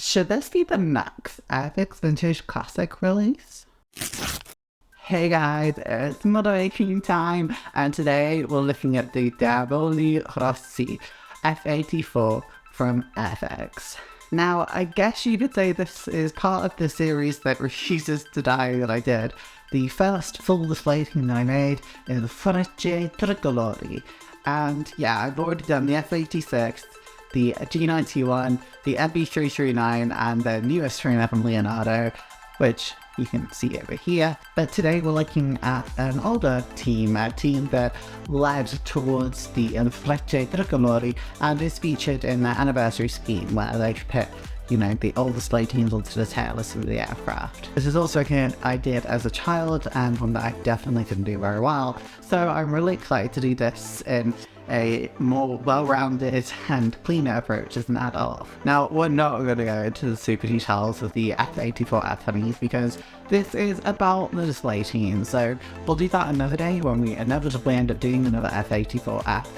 Should this be the next Airfix Vintage Classic release? Hey guys, it's motivation time, and today we're looking at the Diavoli Rossi F-84 from Airfix. Now, I guess you could say this is part of the series that refuses to die that I did. The first full display team that I made is the F-84F, and yeah, I've already done the F-86, the G91, the MB339, and the newest 311 Leonardo, which you can see over here. But today we're looking at an older team, a team that led towards the F-84F and is featured in their anniversary scheme where they put, the old display teams onto the tailless of the aircraft. This is also a kit I did as a child and one that I definitely didn't do very well, so I'm really excited to do this in a more well-rounded and cleaner approach as an adult. Now, we're not going to go into the super details of the F-84F Honeys because this is about the display team, so we'll do that another day when we inevitably end up doing another F-84F.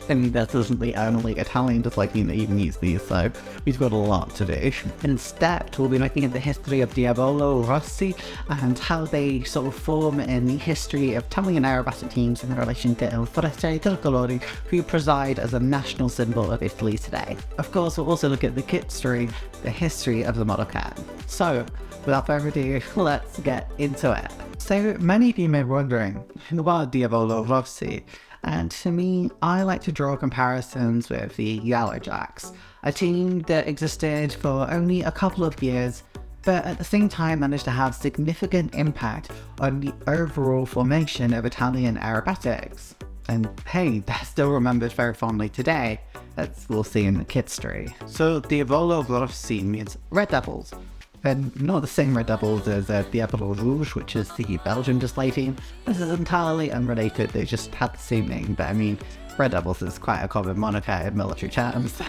And this isn't the only Italian display team that even use these, so we've got a lot to do. Instead, we'll be looking at the history of Diavoli, Rossi, and how they sort of form in the history of Italian aerobatic teams in relation to Il Tricolore, who preside as a national symbol of Italy today. Of course, we'll also look at the Kitstory, the history of the model cat. So, without further ado, let's get into it. So, many of you may be wondering, what Diavoli Rossi? And to me, I like to draw comparisons with the Yellowjacks, a team that existed for only a couple of years, but at the same time managed to have significant impact on the overall formation of Italian aerobatics. And hey, they're still remembered very fondly today, as we'll see in the Kitstory. So Diavoli Rossi means Red Devils. And not the same Red Devils as Diavoli Rouge, which is the Belgian display team. This is entirely unrelated, they just had the same name, but I mean, Red Devils is quite a common moniker in military terms.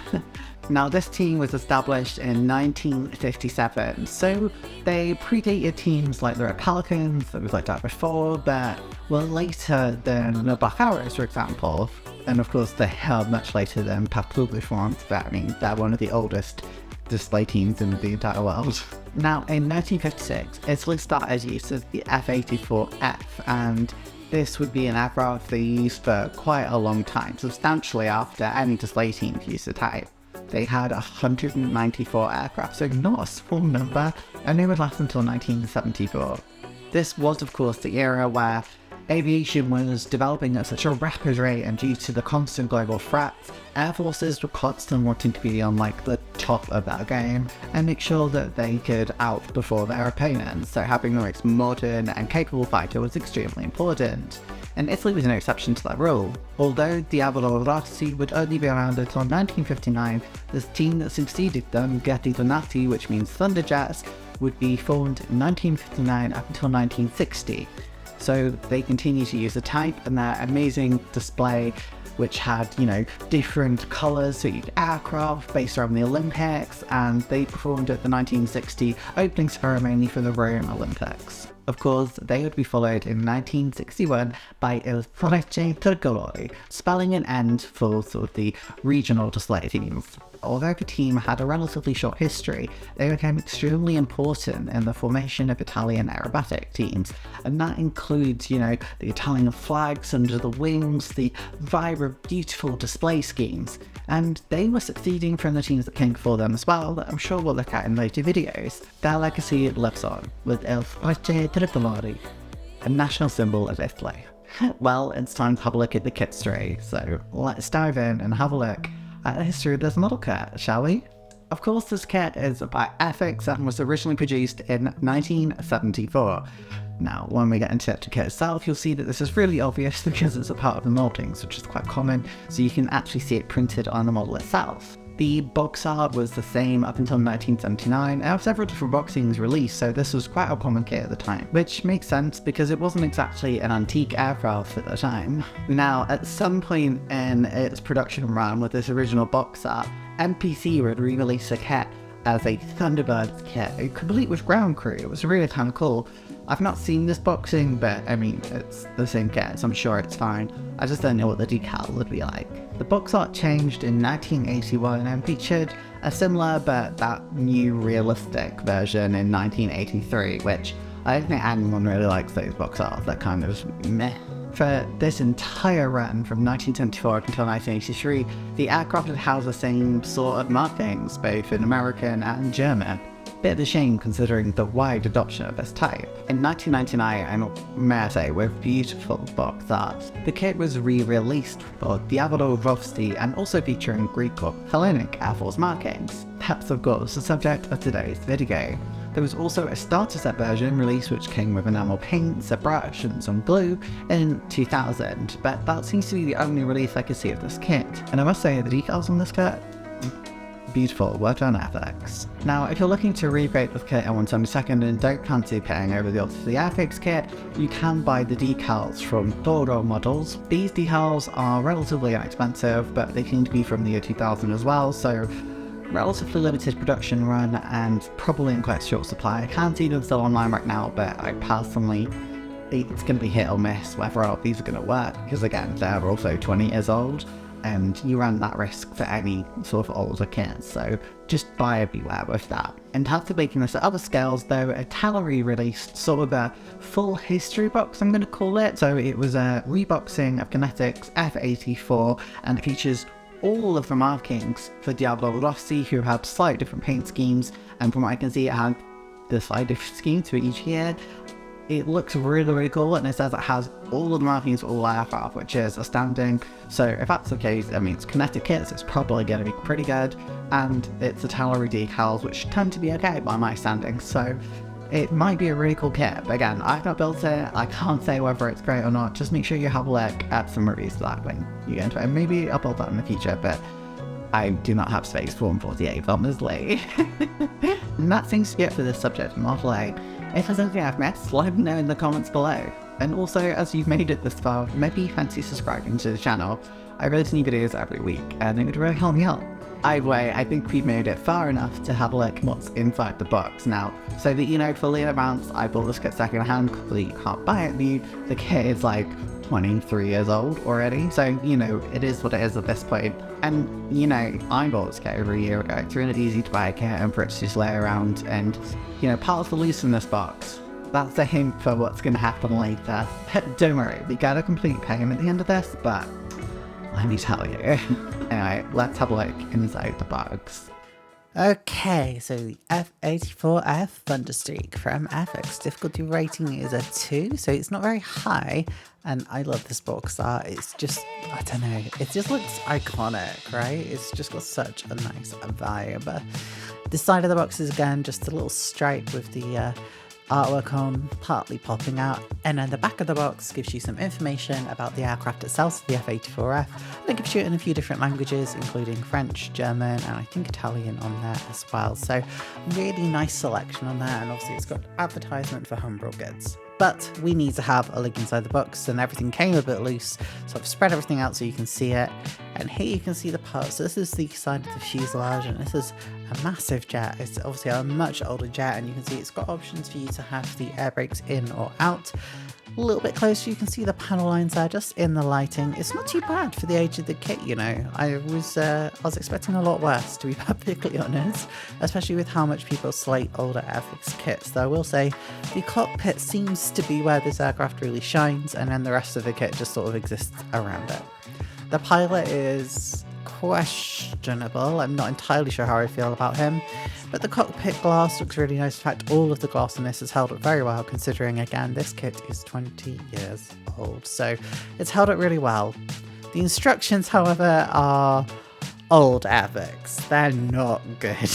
Now, this team was established in 1957, so they predated teams like the Red Pelicans, that we've looked at before, but were later than the Black Arrows, for example. And of course, they are much later than Patrouille de France, but I mean, they're one of the oldest display teams in the entire world. Now, in 1956, Italy started use of the F-84F, and this would be an aircraft they used for quite a long time, substantially after any display team used the type. They had 194 aircraft, so not a small number, and they would last until 1974. This was, of course, the era where aviation was developing at such a rapid rate, and due to the constant global threats, air forces were constantly wanting to be on the top of that game and make sure that they could outperform their opponents, so having the most modern and capable fighter was extremely important. And Italy was no exception to that rule. Although Diavoli Rossi would only be around until 1959, this team that succeeded them, Gatti Donati, which means Thunderjets, would be formed in 1959 up until 1960. So they continue to use the type and their amazing display, which had, different colours for each aircraft based around the Olympics, and they performed at the 1960 opening ceremony for the Rome Olympics. Of course, they would be followed in 1961 by Il Tricolore, spelling an end for sort of the regional display teams. Although the team had a relatively short history, they became extremely important in the formation of Italian aerobatic teams, and that includes, the Italian flags under the wings, the vibrant, beautiful display schemes, and they were succeeding from the teams that came before them as well, that I'm sure we'll look at in later videos. Their legacy lives on, with Il Tricolore, a national symbol of Italy. Well, it's time to have a look at the Kitstory, so let's dive in and have a look at the history of this model kit, shall we? Of course, this kit is by Airfix and was originally produced in 1974. Now, when we get into the kit itself, you'll see that this is really obvious because it's a part of the mouldings, which is quite common, so you can actually see it printed on the model itself. The box art was the same up until 1979, and several different boxings released, so this was quite a common kit at the time, which makes sense because it wasn't exactly an antique aircraft at the time. Now, at some point in its production run with this original box art, MPC would re-release a kit as a Thunderbirds kit, complete with ground crew. It was really kind of cool. I've not seen this boxing, but I mean, it's the same kit, so I'm sure it's fine. I just don't know what the decal would be like. The box art changed in 1981 and featured a similar but that new realistic version in 1983, which I don't think anyone really likes those box arts. They're kind of meh. For this entire run, from 1974 until 1983, the aircraft had housed the same sort of markings, both in American and German. Bit of a shame considering the wide adoption of this type. In 1999, and may I say, with beautiful box art, the kit was re-released for Diavoli, Rossi, and also featuring Greek or Hellenic Air Force markings. That's of course the subject of today's video. There was also a starter set version released which came with enamel paints, a brush, and some glue in 2000, but that seems to be the only release I could see of this kit. And I must say, the decals on this kit, beautiful, well done Airfix. Now, if you're looking to recreate this kit in 1/72 and don't fancy paying over the odds for the Airfix kit, you can buy the decals from Thorough models. These decals are relatively inexpensive, but they seem to be from the year 2000 as well, so relatively limited production run and probably in quite short supply. I can't see them still online right now, but I personally, it's going to be hit or miss whether or not these are going to work, because again, they're also 20 years old, and you run that risk for any sort of older kits, so just buyer beware with that. In terms of making this at other scales though, Diavoli released sort of a full history box, I'm going to call it. So it was a reboxing of Kinetic's F-84, and it features all of the markings for Diavoli Rossi, who have slightly different paint schemes, and from what I can see it had the slightly different schemes for each year. It looks really cool, and it says it has all of the markings for all aircraft, which is astounding. So if that's the case, I mean, it's Kinetic kits, it's probably going to be pretty good, and it's Diavoli decals, which tend to be okay by my standings, so it might be a really cool kit. But again, I've not built it, I can't say whether it's great or not. Just make sure you have a look at some reviews for that when you get into it, and maybe I'll build that in the future, but I do not have space for 148, obviously. And that seems to be it for this subject of Model A. If there's anything I've missed, let me know in the comments below. And also, as you've made it this far, maybe fancy subscribing to the channel. I release new videos every week, and it would really help me out. Either way, I think we've made it far enough to have a look at what's inside the box now. So that you know fully in advance, I bought this kit second hand, because you can't buy it new. The kit is like 23 years old already, so you know, it is what it is at this point. And you know, I bought this kit over a year ago. It's really easy to buy a kit and for it to just lay around, and you know, parts are loose in this box. That's a hint for what's going to happen later. Don't worry, we got a complete payment at the end of this, but let me tell you. Anyway, let's have a look inside the box. Okay, so the F-84F Thunderstreak from Airfix. Difficulty rating is a 2, so it's not very high, and I love this box art. It's just, I don't know, it just looks iconic, right? It's just got such a nice vibe. This side of the box is again just a little stripe with the artwork on partly popping out, and then the back of the box gives you some information about the aircraft itself, the F-84F, and it gives you it in a few different languages, including French, German, and I think Italian on there as well. So really nice selection on there, and obviously it's got advertisement for Humbrol goods. But we need to have a look inside the box, and everything came a bit loose, so I've spread everything out so you can see it. And here you can see the parts. So this is the side of the fuselage, and this is a massive jet. It's obviously a much older jet, and you can see it's got options for you to have the air brakes in or out. A little bit closer, you can see the panel lines there just in the lighting. It's not too bad for the age of the kit, you know. I was expecting a lot worse, to be perfectly honest, especially with how much people slate older Airfix kits. Though I will say the cockpit seems to be where this aircraft really shines, and then the rest of the kit just sort of exists around it. The pilot is questionable. I'm not entirely sure how I feel about him, but the cockpit glass looks really nice. In fact, all of the glass in this has held up very well, considering again this kit is 20 years old, so it's held up really well. The instructions, however, are old Airfix. They're not good.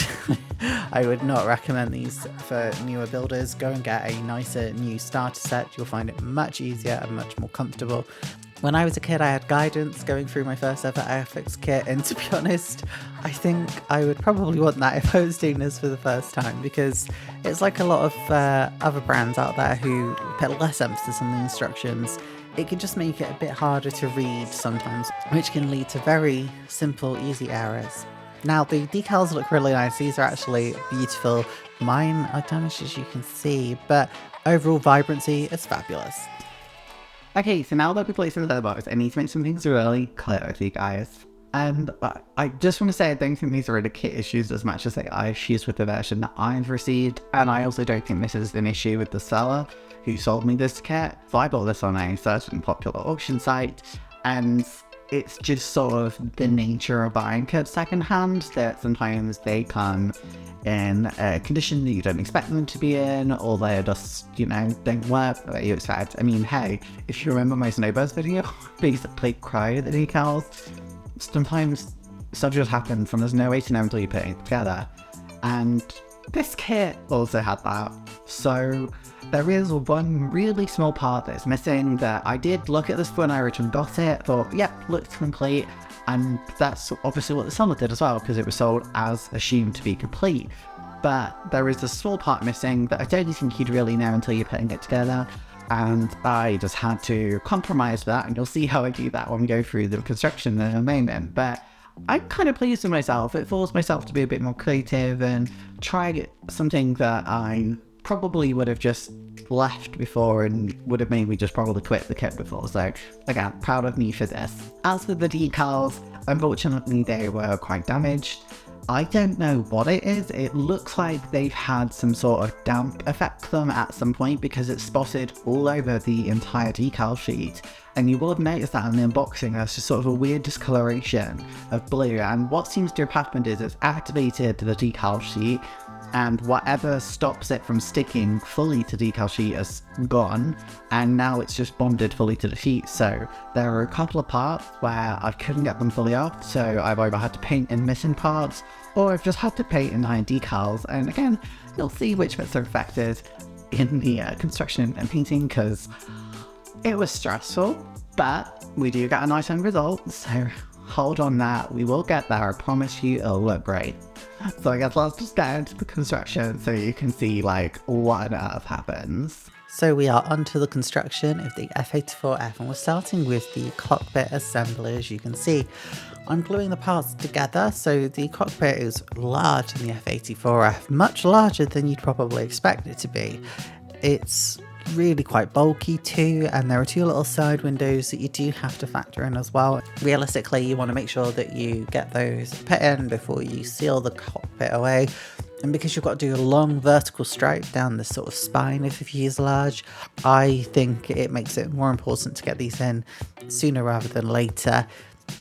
I would not recommend these for newer builders. Go and get a nicer new starter set. You'll find it much easier and much more comfortable. When I was a kid, I had guidance going through my first ever Airfix kit, and to be honest, I think I would probably want that if I was doing this for the first time, because it's like a lot of other brands out there who put less emphasis on the instructions. It can just make it a bit harder to read sometimes, which can lead to very simple, easy errors. Now, the decals look really nice. These are actually beautiful. Mine are damaged, as you can see, but overall vibrancy is fabulous. Okay, so now that we've placed it in the box, I need to make some things really clear with you guys. And I just want to say I don't think these are the kit issues as much as they are issues with the version that I've received. And I also don't think this is an issue with the seller who sold me this kit. So I bought this on a certain popular auction site, and it's just sort of the nature of buying kits secondhand, that sometimes they come in a condition that you don't expect them to be in, or they're just, you know, don't work the way you expect. I mean, hey, if you remember my Snowbirds video, basically cry at the decals. Sometimes stuff just happens and there's no way to know until you put it together. And this kit also had that. So there is one really small part that's missing that I did look at this when I originally got it, thought, yep, looks complete. And that's obviously what the seller did as well, because it was sold as assumed to be complete. But there is a small part missing that I don't think you'd really know until you're putting it together. And I just had to compromise that, and you'll see how I do that when we go through the construction in a moment. But I'm kind of pleased with myself. It forced myself to be a bit more creative and try something that I probably would have just left before and would have made me just probably quit the kit before. So again, proud of me for this. As for the decals, unfortunately they were quite damaged. I don't know what it is. It looks like they've had some sort of damp affect them at some point, because it's spotted all over the entire decal sheet. And you will have noticed that in the unboxing, there's just sort of a weird discoloration of blue. And what seems to have happened is it's activated the decal sheet, and whatever stops it from sticking fully to decal sheet is gone, and now it's just bonded fully to the sheet. So there are a couple of parts where I couldn't get them fully off, so I've either had to paint in missing parts, or I've just had to paint in iron decals. And again, you'll see which bits are affected in the construction and painting, because it was stressful, but we do get a nice end result, so hold on that, we will get there, I promise you it'll look great. So I guess let's just get into the construction so you can see like what on earth happens. So we are onto the construction of the F-84F, and we're starting with the cockpit assembly. As you can see, I'm gluing the parts together. So the cockpit is large in the F-84F, much larger than you'd probably expect it to be. It's really quite bulky too, and there are two little side windows that you do have to factor in as well. Realistically, you want to make sure that you get those put in before you seal the cockpit away. And because you've got to do a long vertical stripe down the sort of spine of the fuselage, I think it makes it more important to get these in sooner rather than later.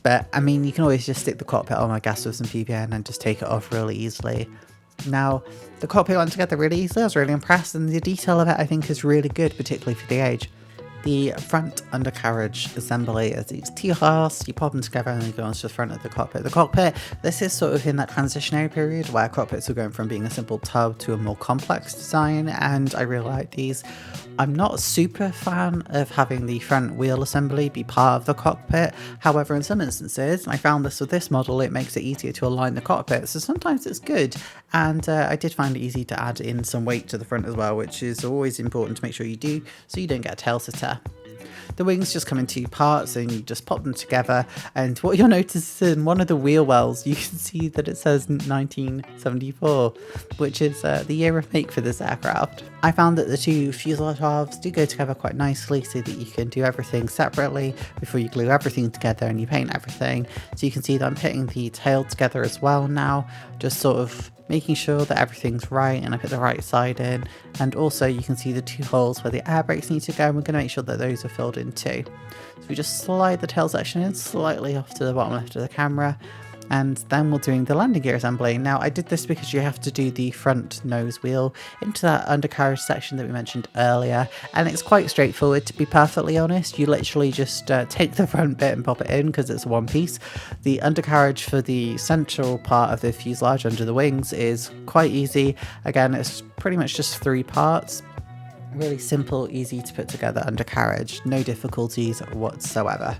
But I mean, you can always just stick the cockpit on my gas with some PPN and just take it off really easily. Now, the cockpit went together really easily. I was really impressed, and the detail of it I think is really good, particularly for the age. The front undercarriage assembly is these T-halves, you pop them together and they go onto the front of the cockpit. The cockpit, this is sort of in that transitionary period where cockpits are going from being a simple tub to a more complex design, and I really like these. I'm not a super fan of having the front wheel assembly be part of the cockpit. However, in some instances, and I found this with this model, it makes it easier to align the cockpit, so sometimes it's good. And I did find it easy to add in some weight to the front as well, which is always important to make sure you do, so you don't get a tail sitter. The wings just come in two parts and you just pop them together, and what you'll notice is in one of the wheel wells you can see that it says 1974, which is the year of make for this aircraft. I found that the two fuselage halves do go together quite nicely so that you can do everything separately before you glue everything together and you paint everything. So you can see that I'm putting the tail together as well now, just sort of making sure that everything's right and I put the right side in. And also you can see the two holes where the air brakes need to go, and we're going to make sure that those are filled in too. So we just slide the tail section in slightly off to the bottom left of the camera, and then we're doing the landing gear assembly. Now I did this because you have to do the front nose wheel into that undercarriage section that we mentioned earlier, and it's quite straightforward, to be perfectly honest. You literally just take the front bit and pop it in because it's one piece. The undercarriage for the central part of the fuselage under the wings is quite easy. Again, it's pretty much just three parts. Really simple, easy to put together undercarriage, no difficulties whatsoever.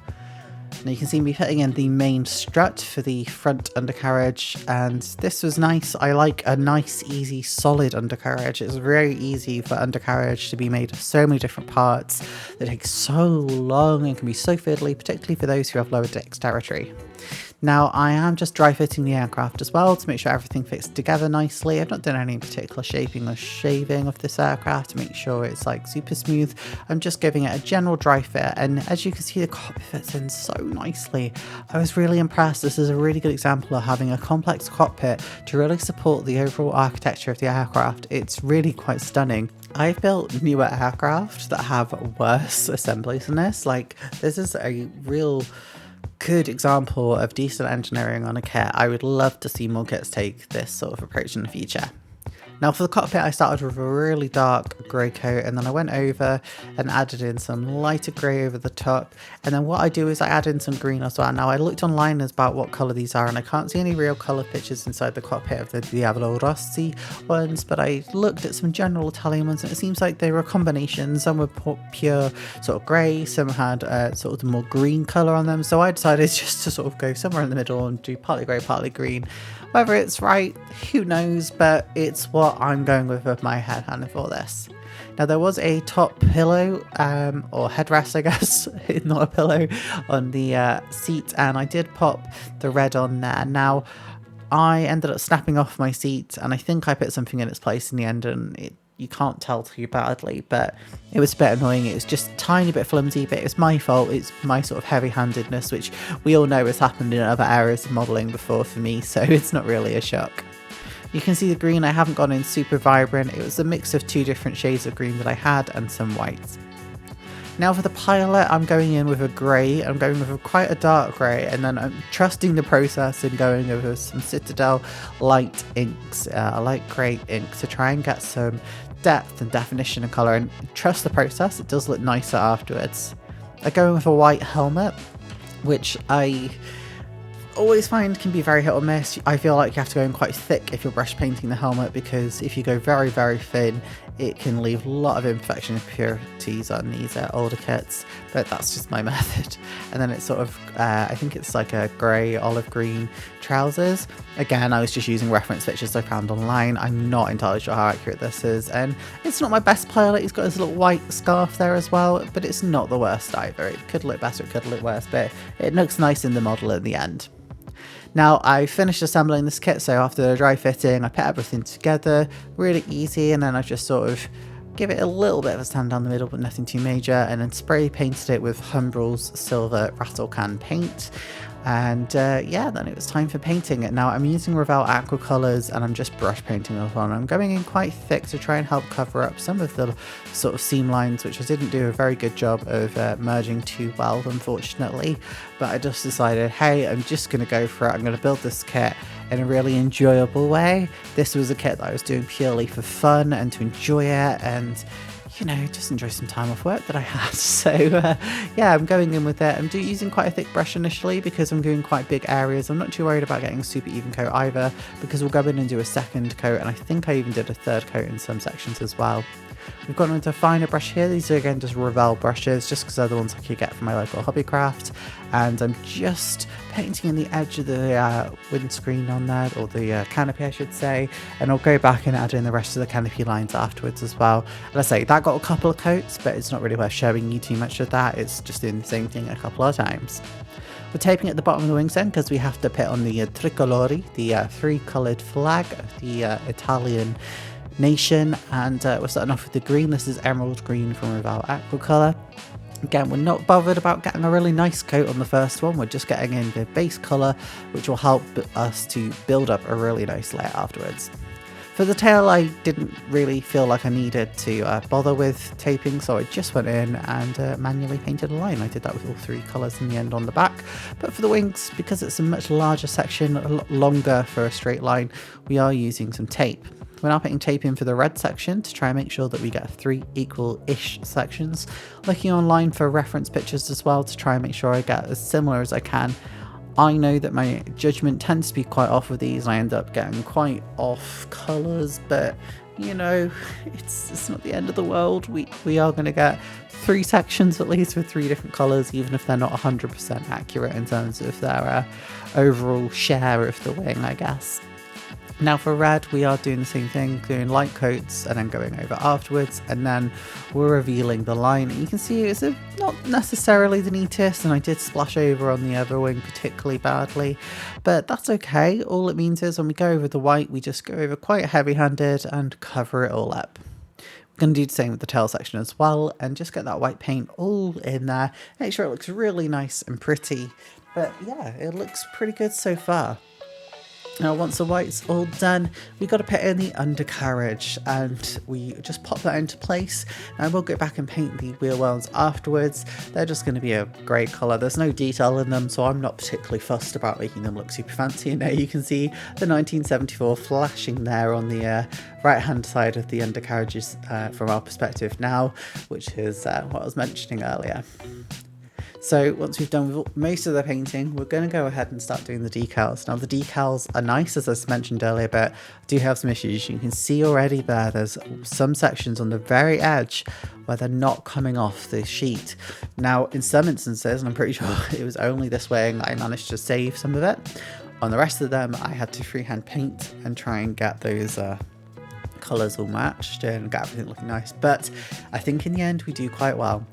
Now you can see me putting in the main strut for the front undercarriage, and this was nice. I like a nice, easy, solid undercarriage. It's very easy for undercarriage to be made of so many different parts that take so long and can be so fiddly, particularly for those who have lower dexterity. Now I am just dry fitting the aircraft as well to make sure everything fits together nicely. I've not done any particular shaping or shaving of this aircraft to make sure it's like super smooth. I'm just giving it a general dry fit, and as you can see, the cockpit fits in so nicely. I was really impressed. This is a really good example of having a complex cockpit to really support the overall architecture of the aircraft. It's really quite stunning. I've built newer aircraft that have worse assemblies than this. Like, this is a real good example of decent engineering on a kit. I would love to see more kits take this sort of approach in the future. Now for the cockpit, I started with a really dark grey coat, and then I went over and added in some lighter grey over the top, and then what I do is I add in some green as well. Now I looked online about what colour these are, and I can't see any real colour pictures inside the cockpit of the Diavoli Rossi ones, but I looked at some general Italian ones, and it seems like they were a combination. Some were pure sort of grey, some had sort of the more green colour on them, so I decided just to sort of go somewhere in the middle and do partly grey, partly green. Whether it's right, who knows, but it's what I'm going with my headhand for this. Now there was a top pillow, or headrest I guess, not a pillow, on the seat, and I did pop the red on there. Now I ended up snapping off my seat, and I think I put something in its place in the end, and you can't tell too badly, but it was a bit annoying. It was just a tiny bit flimsy, but it's my fault. It's my sort of heavy-handedness, which we all know has happened in other areas of modelling before for me, so it's not really a shock. You can see the green, I haven't gone in super vibrant. It was a mix of two different shades of green that I had and some whites. Now for the pilot, I'm going in with a grey. I'm going with quite a dark grey, and then I'm trusting the process and going over some Citadel light inks, a light grey ink, to try and get some depth and definition and colour, and trust the process. It does look nicer afterwards. I go in with a white helmet, which I always find can be very hit or miss. I feel like you have to go in quite thick if you're brush painting the helmet, because if you go very, very thin, it can leave a lot of imperfection and impurities on these older kits, but that's just my method. And then it's sort of, I think it's like a grey, olive green trousers. Again, I was just using reference pictures I found online. I'm not entirely sure how accurate this is, and it's not my best pilot. He's got his little white scarf there as well, but it's not the worst either. It could look better, it could look worse, but it looks nice in the model at the end. Now I finished assembling this kit, so after the dry fitting I put everything together really easy, and then I just sort of give it a little bit of a stand down the middle but nothing too major, and then spray painted it with Humbre's silver rattle can paint. And yeah, then it was time for painting it. Now I'm using Revell aqua colours, and I'm just brush painting it on. I'm going in quite thick to try and help cover up some of the sort of seam lines, which I didn't do a very good job of merging too well, unfortunately. But I just decided, hey, I'm just going to go for it. I'm going to build this kit in a really enjoyable way. This was a kit that I was doing purely for fun and to enjoy it, and you know, just enjoy some time off work that I had. So yeah, I'm going in with it. I'm using quite a thick brush initially because I'm doing quite big areas. I'm not too worried about getting a super even coat either, because we'll go in and do a second coat, and I think I even did a third coat in some sections as well. We've gone into a finer brush here. These are again just Revell brushes, just because they're the ones I could get from my local Hobbycraft, and I'm just painting in the edge of the windscreen on there, or the canopy I should say, and I'll go back and add in the rest of the canopy lines afterwards as well. And I say that got a couple of coats, but it's not really worth showing you too much of that. It's just doing the same thing a couple of times. We're taping at the bottom of the wings then, because we have to put on the tricolori, the three-coloured flag of the Italian nation, and we're starting off with the green. This is emerald green from Revell aqua colour. Again, we're not bothered about getting a really nice coat on the first one. We're just getting in the base colour, which will help us to build up a really nice layer afterwards. For the tail, I didn't really feel like I needed to bother with taping, so I just went in and manually painted a line. I did that with all three colours in the end on the back. But for the wings, because it's a much larger section, a lot longer for a straight line, we are using some tape. We're now putting tape in for the red section to try and make sure that we get 3 equal-ish sections. Looking online for reference pictures as well to try and make sure I get as similar as I can. I know that my judgment tends to be quite off with these. I end up getting quite off colours, but you know, it's not the end of the world. We are going to get 3 sections at least with 3 different colours, even if they're not 100% accurate in terms of their overall share of the wing, I guess. Now for red, we are doing the same thing, doing light coats and then going over afterwards, and then we're revealing the line. And you can see it's not necessarily the neatest, and I did splash over on the other wing particularly badly, but that's okay. All it means is when we go over the white, we just go over quite heavy-handed and cover it all up. We're going to do the same with the tail section as well, and just get that white paint all in there, make sure it looks really nice and pretty. But yeah, it looks pretty good so far. Now once the white's all done, we got to put in the undercarriage, and we just pop that into place. Now we'll go back and paint the wheel wells afterwards. They're just going to be a grey colour. There's no detail in them, so I'm not particularly fussed about making them look super fancy. And now you can see the 1974 flashing there on the right hand side of the undercarriages from our perspective now, which is what I was mentioning earlier. So once we've done most of the painting, we're going to go ahead and start doing the decals. Now the decals are nice, as I mentioned earlier, but I do have some issues. You can see already there's some sections on the very edge where they're not coming off the sheet. Now in some instances, and I'm pretty sure it was only this wing, I managed to save some of it. On the rest of them, I had to freehand paint and try and get those colours all matched and get everything looking nice. But I think in the end we do quite well.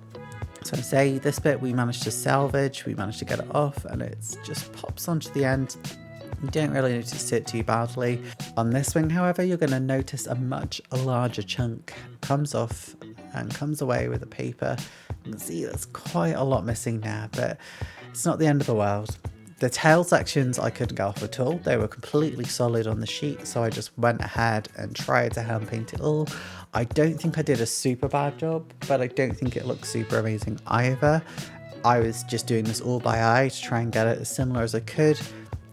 So I say this bit we managed to salvage, we managed to get it off, and it just pops onto the end. You don't really notice it too badly. On this wing, however, you're going to notice a much larger chunk comes off and comes away with the paper. You can see there's quite a lot missing there, but it's not the end of the world. The tail sections I couldn't get off at all. They were completely solid on the sheet, so I just went ahead and tried to hand paint it all. I don't think I did a super bad job, but I don't think it looks super amazing either. I was just doing this all by eye to try and get it as similar as I could.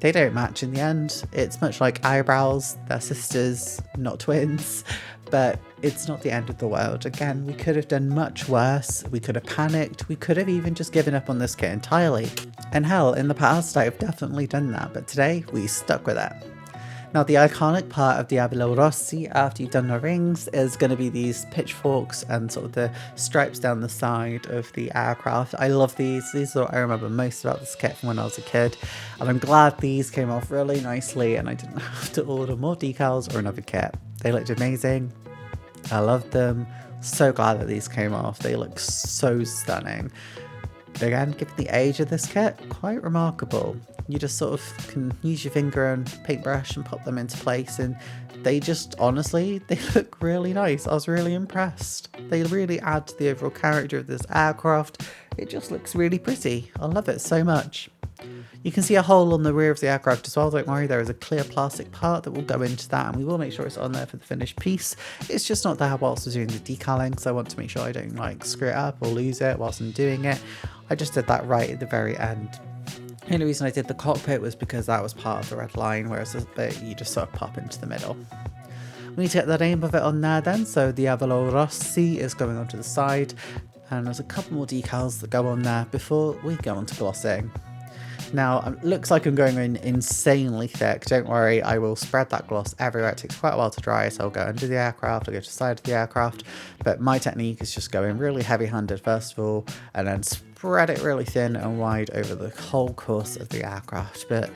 They don't match in the end. It's much like eyebrows. They're sisters, not twins, but it's not the end of the world. Again, we could have done much worse. We could have panicked. We could have even just given up on this kit entirely. And hell, in the past, I've definitely done that, but today we stuck with it. Now, the iconic part of Diavoli Rossi after you've done the rings is going to be these pitchforks and sort of the stripes down the side of the aircraft. I love these. These are what I remember most about this kit from when I was a kid. And I'm glad these came off really nicely and I didn't have to order more decals or another kit. They looked amazing. I loved them. So glad that these came off. They look so stunning. Again, given the age of this kit, quite remarkable. You just sort of can use your finger and paintbrush and pop them into place, and they just, honestly, they look really nice. I was really impressed. They really add to the overall character of this aircraft. It just looks really pretty. I love it so much. You can see a hole on the rear of the aircraft as well. Don't worry, there is a clear plastic part that will go into that, and we will make sure it's on there for the finished piece. It's just not there whilst we're doing the decaling, so I want to make sure I don't like screw it up or lose it whilst I'm doing it. I just did that right at the very end. The only reason I did the cockpit was because that was part of the red line, whereas this bit you just sort of pop into the middle. We need to get the name of it on there then, so Diavoli Rossi is going onto the side, and there's a couple more decals that go on there before we go on to glossing. Now, it looks like I'm going in insanely thick. Don't worry, I will spread that gloss everywhere. It takes quite a while to dry, so I'll go under the aircraft, I'll go to the side of the aircraft. But my technique is just going really heavy-handed first of all, and then spread it really thin and wide over the whole course of the aircraft. But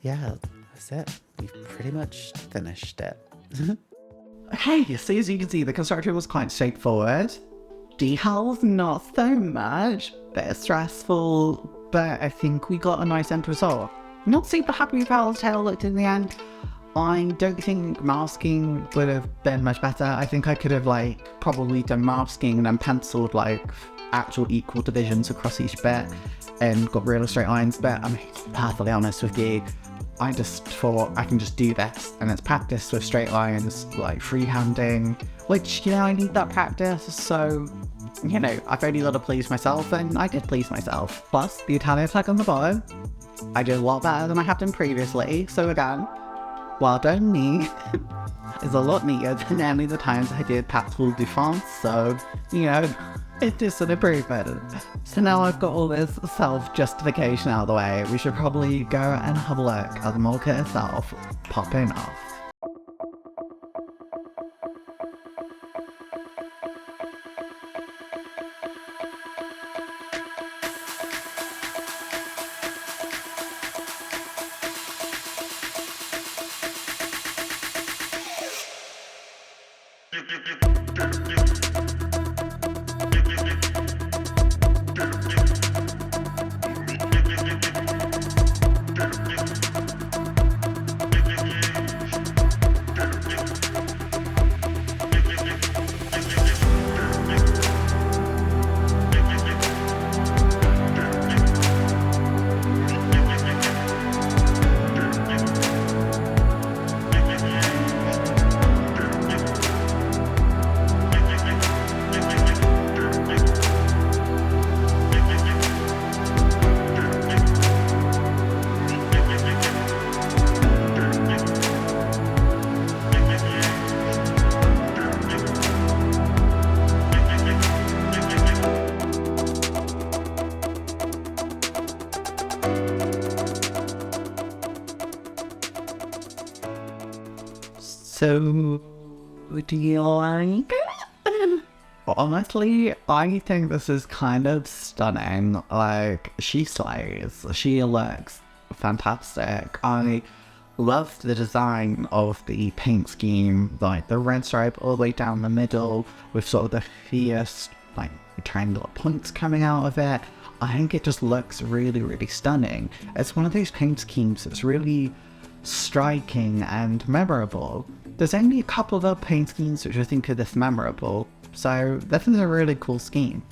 yeah, that's it. We've pretty much finished it. Hey, so as you can see, the construction was quite straightforward. Decals, not so much. Bit stressful, but I think we got a nice end result. Not super happy with how the tail looked in the end. I don't think masking would have been much better. I think I could have probably done masking and then penciled actual equal divisions across each bit and got real straight lines, but I'm perfectly honest with you. I just thought I can just do this and it's practice with straight lines, freehanding, which, I need that practice, so, I've only got to please myself, and I did please myself. Plus, the Italian flag on the bottom, I did a lot better than I have done previously, so again, well done me. It's a lot neater than any of the times I did Patrol de France, so, it is an improvement. So now I've got all this self-justification out of the way, we should probably go and have a look at the market itself popping off. So, do you like it? Honestly, I think this is kind of stunning. Like, she slays. She looks fantastic. I love the design of the paint scheme, like the red stripe all the way down the middle with sort of the fierce, like, triangular points coming out of it. I think it just looks really, really stunning. It's one of those paint schemes that's really striking and memorable. There's only a couple of other paint schemes which I think are this memorable, so this is a really cool scheme.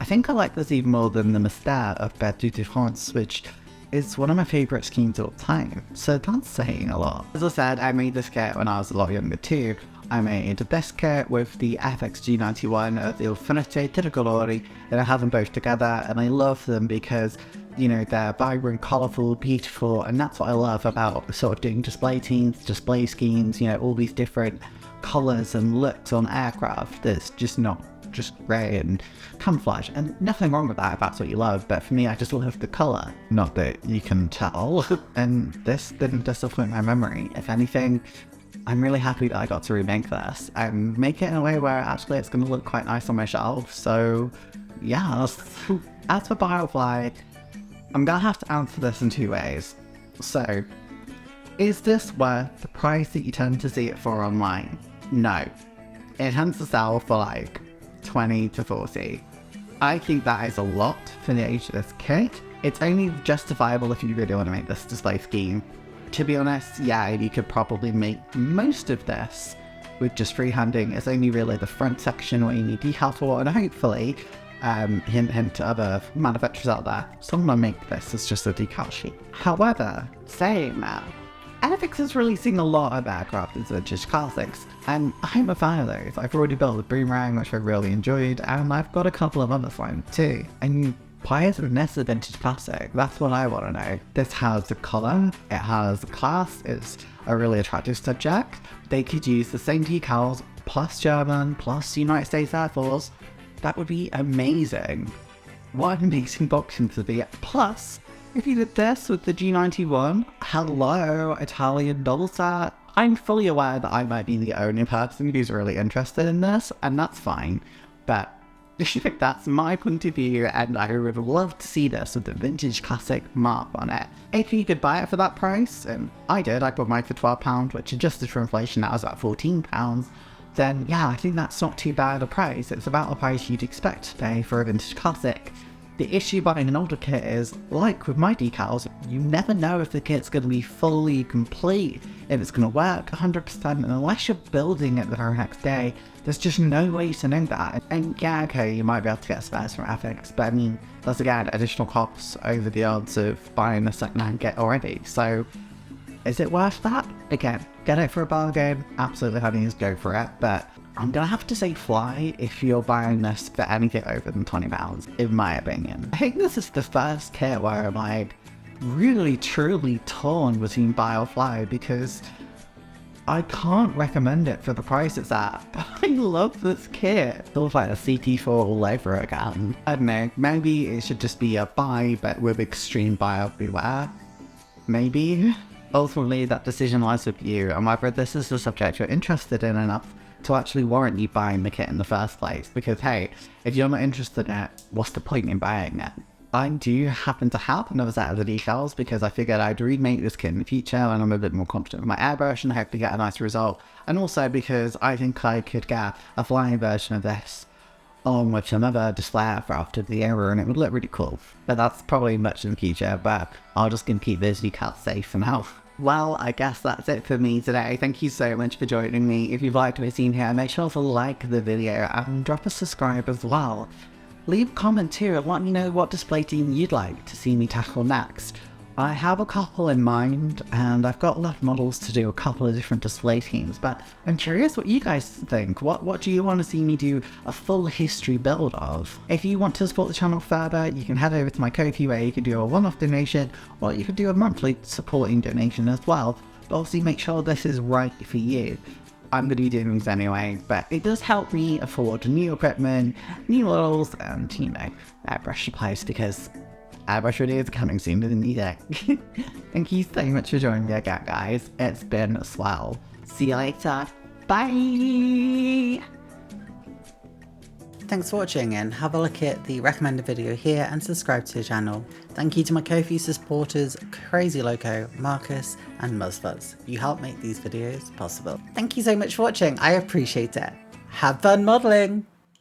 I think I like this even more than the Mystère of Berthoud de France, which is one of my favourite schemes of all time, so that's saying a lot. As I said, I made this kit when I was a lot younger too. I made this kit with the F-X G91 of the Infinite Diavoli, and I have them both together, and I love them because, you know, they're vibrant, colourful, beautiful, and that's what I love about sort of doing display teams, display schemes, you know, all these different colours and looks on aircraft that's just not just grey and camouflage, and nothing wrong with that if that's what you love, but for me, I just love the colour. Not that you can tell, and this didn't disappoint my memory. If anything, I'm really happy that I got to remake this and make it in a way where actually it's going to look quite nice on my shelf, so yeah. As for Biofly, I'm gonna have to answer this in two ways. So, is this worth the price that you tend to see it for online? No. It tends to sell for like 20 to 40. I think that is a lot for the age of this kit. It's only justifiable if you really want to make this display scheme. To be honest, yeah, you could probably make most of this with just freehanding. It's only really the front section where you need decal for, and hopefully, hint to other manufacturers out there, someone make this as just a decal sheet. However, saying that, Airfix is releasing a lot of aircraft as vintage classics, and I'm a fan of those. I've already built the Boomerang, which I really enjoyed, and I've got a couple of others lined too. And why isn't this a vintage classic? That's what I want to know. This has the colour, it has the class, it's a really attractive subject. They could use the same decals, plus German, plus United States Air Force. That would be amazing. What an amazing boxing to be. Plus, if you did this with the G91, hello, Italian double set. I'm fully aware that I might be the only person who's really interested in this, and that's fine. But that's my point of view, and I would love to see this with the vintage classic mark on it. If you could buy it for that price, and I did, I bought mine for £12, which adjusted for inflation, that was about £14. Then yeah, I think that's not too bad a price. It's about the price you'd expect to pay for a vintage classic. The issue buying an older kit is, like with my decals, you never know if the kit's going to be fully complete, if it's going to work 100%, and unless you're building it the very next day, there's just no way to know that. And yeah, okay, you might be able to get spares from Airfix, but I mean, that's again additional costs over the odds of buying a second-hand kit already, so is it worth that? Again, get it for a bargain, absolutely honeys, go for it, but I'm gonna have to say fly if you're buying this for anything over than £20, in my opinion. I think this is the first kit where I'm like really truly torn between buy or fly, because I can't recommend it for the price it's at, but I love this kit. It feels like a CT4 all over again. I don't know, maybe it should just be a buy, but with extreme buyer beware. Maybe. Ultimately, that decision lies with you, and whether this is a subject you're interested in enough to actually warrant you buying the kit in the first place. Because hey, if you're not interested in it, what's the point in buying it? I do happen to have another set of the decals because I figured I'd remake this kit in the future and I'm a bit more confident with my airbrush and hopefully get a nice result. And also because I think I could get a flying version of this on with another display aircraft of the era and it would look really cool. But that's probably much in the future, but I'm just going to keep those decals safe for now. Well, I guess that's it for me today. Thank you so much for joining me. If you've liked what you've seen here, make sure to like the video and drop a subscribe as well. Leave a comment too and let me know what display team you'd like to see me tackle next. I have a couple in mind and I've got a lot of models to do a couple of different display teams, but I'm curious what you guys think. What do you want to see me do a full history build of? If you want to support the channel further, you can head over to my Ko-fi where you can do a one-off donation or you can do a monthly supporting donation as well. But obviously make sure this is right for you. I'm going to be doing these anyway, but it does help me afford new equipment, new models, and, you know, airbrush supplies because airbrush videos are coming sooner than you think. Thank you so much for joining me again, guys. It's been a swell. See you later. Bye! Thanks for watching and have a look at the recommended video here and subscribe to the channel. Thank you to my Ko-fi supporters Crazy Loco, Marcus and Muzzfuzz. You help make these videos possible. Thank you so much for watching, I appreciate it. Have fun modelling!